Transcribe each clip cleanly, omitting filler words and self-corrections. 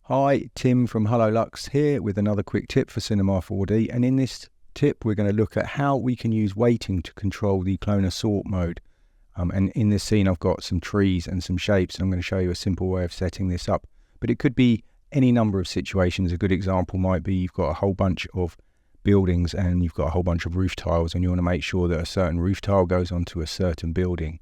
Hi, Tim from HelloLux here with another quick tip for Cinema 4D, and in this tip we're going to look at how we can use weighting to control the cloner sort mode. And in this scene I've got some trees and some shapes, and I'm going to show you a simple way of setting this up. But it could be any number of situations. A good example might be you've got a whole bunch of buildings and you've got a whole bunch of roof tiles, and you want to make sure that a certain roof tile goes onto a certain building.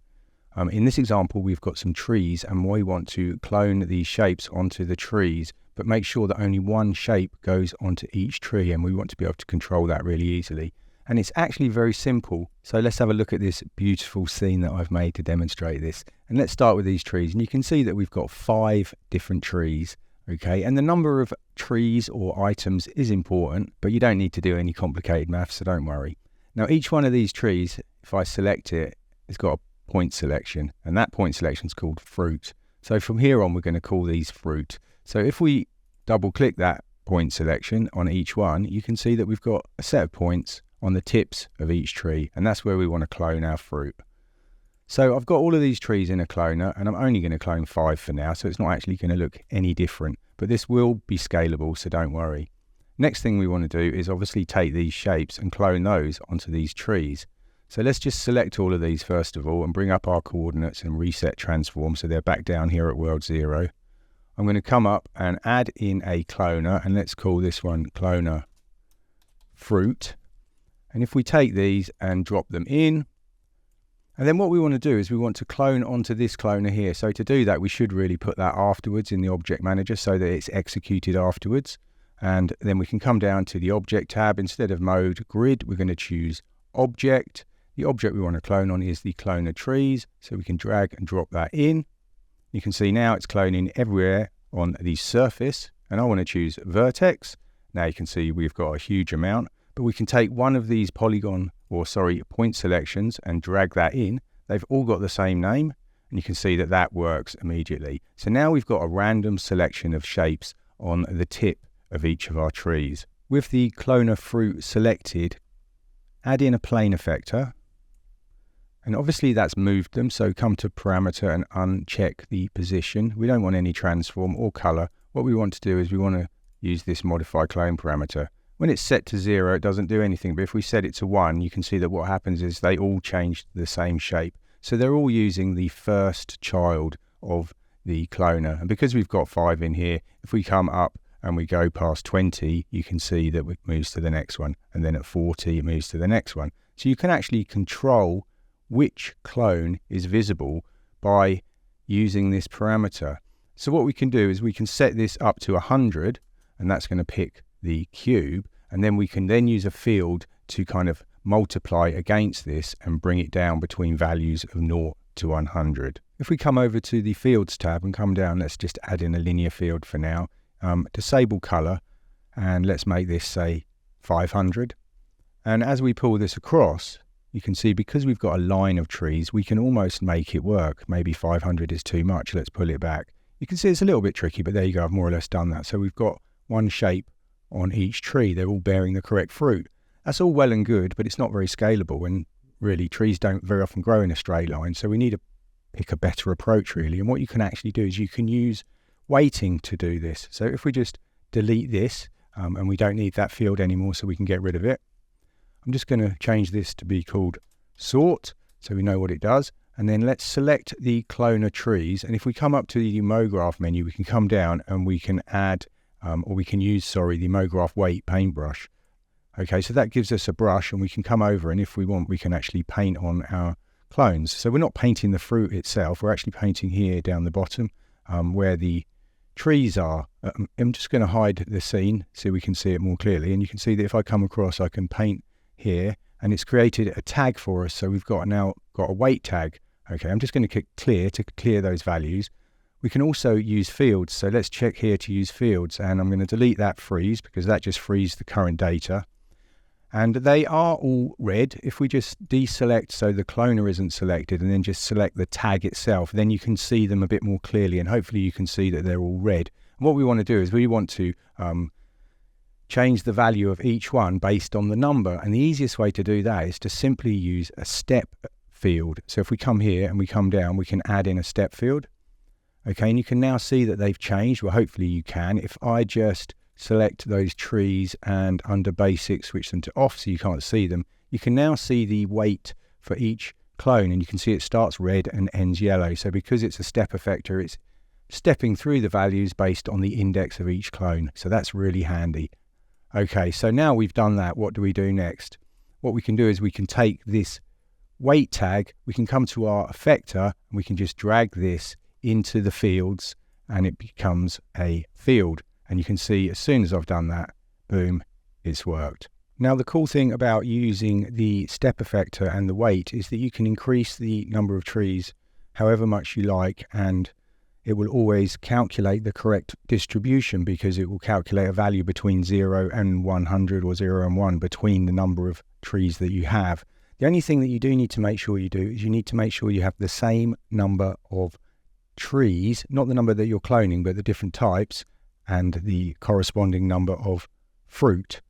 In this example, we've got some trees and we want to clone these shapes onto the trees, but make sure that only one shape goes onto each tree, and we want to be able to control that really easily. And it's actually very simple. So let's have a look at this beautiful scene that I've made to demonstrate this. And let's start with these trees. And you can see that we've got 5 different trees. Okay, and the number of trees or items is important, but you don't need to do any complicated maths, so don't worry. Now, each one of these trees, if I select it, it's got a point selection, and that point selection is called fruit. So from here on we're going to call these fruit. So if we double click that point selection on each one, you can see that we've got a set of points on the tips of each tree, and that's where we want to clone our fruit. So I've got all of these trees in a cloner, and I'm only going to clone 5 for now, so it's not actually going to look any different, but this will be scalable, so don't worry. Next thing we want to do is obviously take these shapes and clone those onto these trees. So let's just select all of these first of all and bring up our coordinates and reset transform so they're back down here at world 0. I'm going to come up and add in a cloner, and let's call this one cloner fruit. And if we take these and drop them in, and then what we want to do is we want to clone onto this cloner here. So to do that, we should really put that afterwards in the object manager so that it's executed afterwards. And then we can come down to the object tab. Instead of mode grid, we're going to choose object. The object we want to clone on is the cloner trees, so we can drag and drop that in. You can see now it's cloning everywhere on the surface, and I want to choose vertex. Now you can see we've got a huge amount, but we can take one of these point selections and drag that in. They've all got the same name, and you can see that that works immediately. So now we've got a random selection of shapes on the tip of each of our trees. With the cloner fruit selected, add in a plane effector. And obviously that's moved them, so come to parameter and uncheck the position. We don't want any transform or color. What we want to do is we want to use this modify clone parameter. When it's set to 0, it doesn't do anything, but if we set it to 1, you can see that what happens is they all change the same shape. So they're all using the first child of the cloner. And because we've got 5 in here, if we come up and we go past 20, you can see that it moves to the next one. And then at 40, it moves to the next one. So you can actually control which clone is visible by using this parameter. So what we can do is we can set this up to 100, and that's going to pick the cube, and then we can then use a field to kind of multiply against this and bring it down between values of 0 to 100. If we come over to the fields tab and come down, let's just add in a linear field for now. Disable color, and let's make this say 500. And as we pull this across, you can see because we've got a line of trees, we can almost make it work. Maybe 500 is too much. Let's pull it back. You can see it's a little bit tricky, but there you go. I've more or less done that. So we've got one shape on each tree. They're all bearing the correct fruit. That's all well and good, but it's not very scalable. And really, trees don't very often grow in a straight line. So we need to pick a better approach, really. And what you can actually do is you can use weighting to do this. So if we just delete this, and we don't need that field anymore, so we can get rid of it. I'm just going to change this to be called sort, so we know what it does. And then let's select the cloner trees. And if we come up to the Mograph menu, we can come down and we can add, or we can use, the Mograph Weight paintbrush. Okay, so that gives us a brush, and we can come over, and if we want, we can actually paint on our clones. So we're not painting the fruit itself. We're actually painting here down the bottom where the trees are. I'm just going to hide the scene so we can see it more clearly. And you can see that if I come across, I can paint here, and it's created a tag for us. So we've now got a weight tag. Okay, I'm just going to click clear to clear those values. We can also use fields. So let's check here to use fields, and I'm going to delete that freeze because that just frees the current data. And they are all red. If we just deselect so the cloner isn't selected and then just select the tag itself, then you can see them a bit more clearly, and hopefully you can see that they're all red. And what we want to do is we want to change the value of each one based on the number. And the easiest way to do that is to simply use a step field. So if we come here and we come down, we can add in a step field. Okay, and you can now see that they've changed. Well, hopefully you can. If I just select those trees and under basic switch them to off so you can't see them, you can now see the weight for each clone, and you can see it starts red and ends yellow. So because it's a step effector, it's stepping through the values based on the index of each clone. So that's really handy. Okay, so now we've done that, what do we do next? What we can do is we can take this weight tag, we can come to our effector, and we can just drag this into the fields, and it becomes a field. And you can see as soon as I've done that, boom, it's worked. Now the cool thing about using the step effector and the weight is that you can increase the number of trees however much you like, and it will always calculate the correct distribution, because it will calculate a value between 0 and 100 or 0 and 1 between the number of trees that you have. The only thing that you do need to make sure you do is you need to make sure you have the same number of trees, not the number that you're cloning, but the different types and the corresponding number of fruit.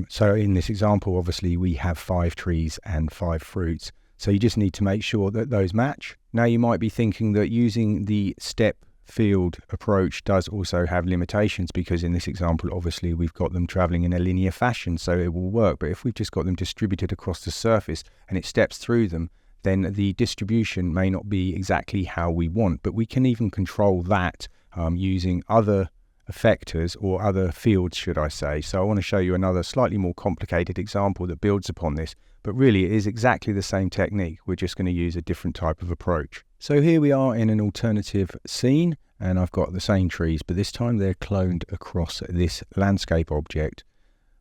So in this example, obviously we have 5 trees and 5 fruits. So you just need to make sure that those match. Now you might be thinking that using the step field approach does also have limitations, because in this example, obviously we've got them traveling in a linear fashion, so it will work. But if we've just got them distributed across the surface and it steps through them, then the distribution may not be exactly how we want. But we can even control that using other effectors, or other fields, should I say. So I want to show you another slightly more complicated example that builds upon this, but really it is exactly the same technique. We're just going to use a different type of approach. So here we are in an alternative scene, and I've got the same trees, but this time they're cloned across this landscape object.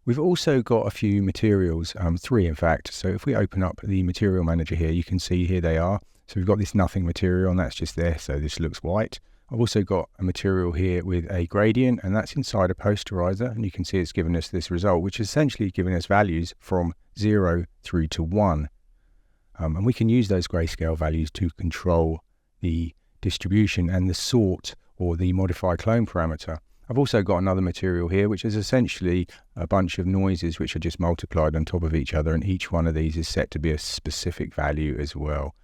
We've also got a few materials, 3 in fact. So if we open up the material manager here, you can see here they are. So we've got this nothing material, and that's just there, so this looks white. I've also got a material here with a gradient, and that's inside a posterizer, and you can see it's given us this result, which is essentially giving us values from 0 through to 1. And we can use those grayscale values to control the distribution and the sort, or the modify clone parameter. I've also got another material here, which is essentially a bunch of noises which are just multiplied on top of each other, and each one of these is set to be a specific value as well.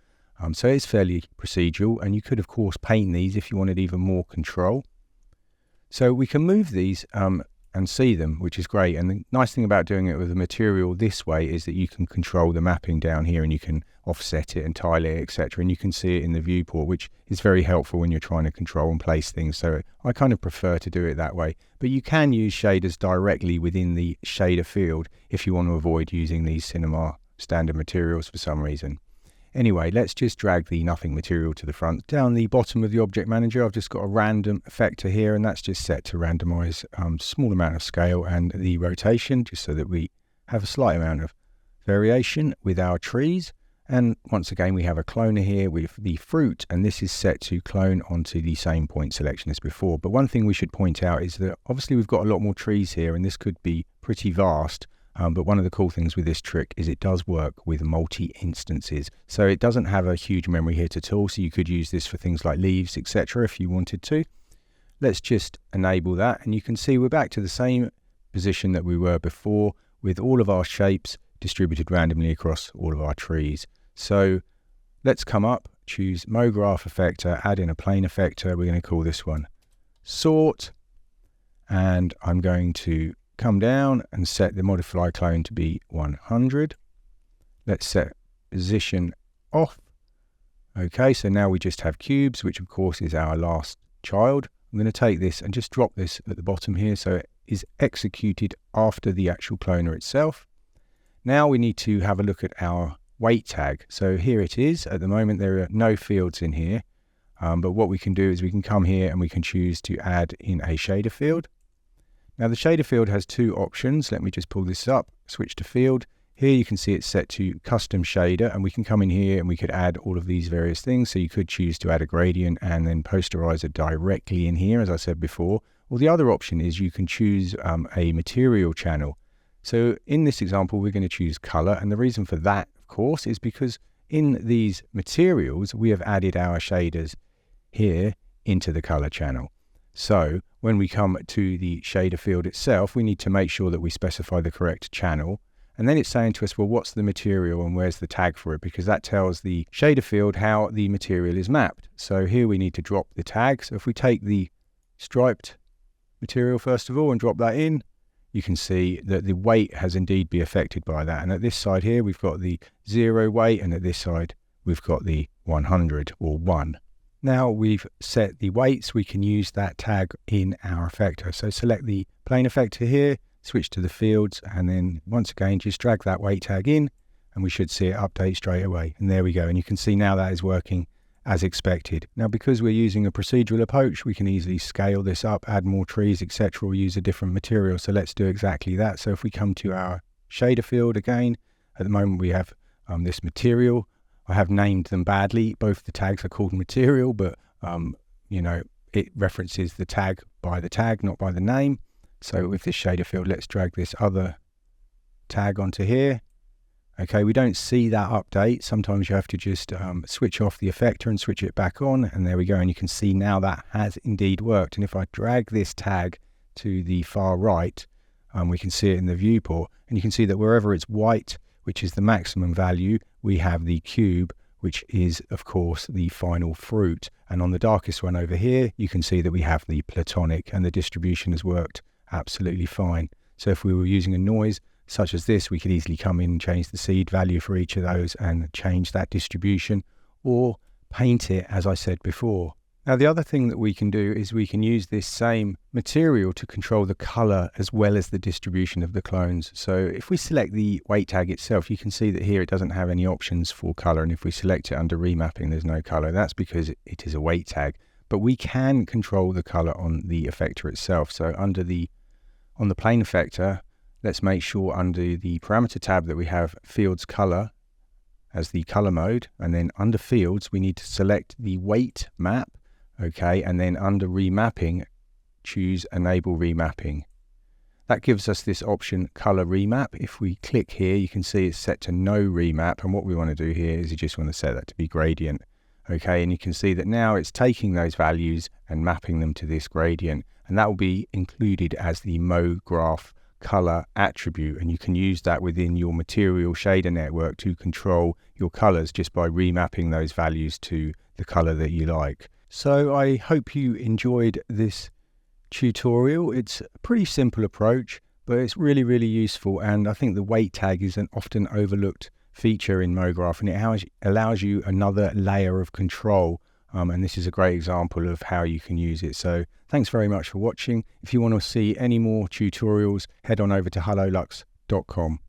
So it's fairly procedural, and you could of course paint these if you wanted even more control. So we can move these and see them, which is great. And the nice thing about doing it with the material this way is that you can control the mapping down here, and you can offset it and tile it, etc. And you can see it in the viewport, which is very helpful when you're trying to control and place things. So I kind of prefer to do it that way. But you can use shaders directly within the shader field if you want to avoid using these cinema standard materials for some reason. Anyway, let's just drag the nothing material to the front. Down the bottom of the object manager, I've just got a random effector here, and that's just set to randomize small amount of scale and the rotation, just so that we have a slight amount of variation with our trees. And once again, we have a cloner here with the fruit, and this is set to clone onto the same point selection as before. But one thing we should point out is that obviously we've got a lot more trees here, and this could be pretty vast. But one of the cool things with this trick is it does work with multi-instances. So it doesn't have a huge memory hit at all, so you could use this for things like leaves, etc. if you wanted to. Let's just enable that, and you can see we're back to the same position that we were before, with all of our shapes distributed randomly across all of our trees. So let's come up, choose Mograph effector, add in a plane effector. We're going to call this one sort, and I'm going to come down and set the modify clone to be 100. Let's set position off. Okay, so now we just have cubes, which of course is our last child. I'm going to take this and just drop this at the bottom here, so it is executed after the actual cloner itself. Now we need to have a look at our weight tag. So here it is. At the moment there are no fields in here, but what we can do is we can come here and we can choose to add in a shader field. Now the shader field has 2 options. Let me just pull this up, switch to field. Here you can see it's set to custom shader, and we can come in here and we could add all of these various things. So you could choose to add a gradient and then posterizer directly in here, as I said before. Or the other option is you can choose a material channel. So in this example, we're going to choose color. And the reason for that, of course, is because in these materials, we have added our shaders here into the color channel. So when we come to the shader field itself, we need to make sure that we specify the correct channel. And then it's saying to us, well, what's the material and where's the tag for it? Because that tells the shader field how the material is mapped. So here we need to drop the tag. So if we take the striped material first of all and drop that in, you can see that the weight has indeed been affected by that. And at this side here, we've got the 0 weight, and at this side, we've got the 100 or 1. Now we've set the weights, we can use that tag in our effector. So select the plane effector here, switch to the fields, and then once again just drag that weight tag in, and we should see it update straight away. And there we go, and you can see now that is working as expected. Now because we're using a procedural approach, we can easily scale this up, add more trees, etc., or use a different material. So let's do exactly that. So if we come to our shader field again, at the moment we have this material. I have named them badly. Both the tags are called material, but it references the tag, not by the name. So with this shader field, let's drag this other tag onto here. Okay, we don't see that update. Sometimes you have to just switch off the effector and switch it back on, and there we go. And you can see now that has indeed worked. And if I drag this tag to the far right, we can see it in the viewport, and you can see that wherever it's white, which is the maximum value, we have the cube, which is of course the final fruit. And on the darkest one over here, you can see that we have the platonic, and the distribution has worked absolutely fine. So if we were using a noise such as this, we could easily come in and change the seed value for each of those and change that distribution, or paint it as I said before. Now the other thing that we can do is we can use this same material to control the color as well as the distribution of the clones. So if we select the weight tag itself, you can see that here it doesn't have any options for color, and if we select it under remapping, there's no color. That's because it is a weight tag, but we can control the color on the effector itself. So on the plane effector, let's make sure under the parameter tab that we have fields color as the color mode, and then under fields we need to select the weight map. Okay, and then under remapping, choose enable remapping. That gives us this option color remap. If we click here, you can see it's set to no remap, and what we want to do here is you just want to set that to be gradient. Okay, and you can see that now it's taking those values and mapping them to this gradient, and that will be included as the Mograph color attribute, and you can use that within your material shader network to control your colors just by remapping those values to the color that you like. So I hope you enjoyed this tutorial. It's a pretty simple approach, but it's really, really useful. And I think the weight tag is an often overlooked feature in Mograph, and it allows you another layer of control. And this is a great example of how you can use it. So thanks very much for watching. If you want to see any more tutorials, head on over to hellolux.com.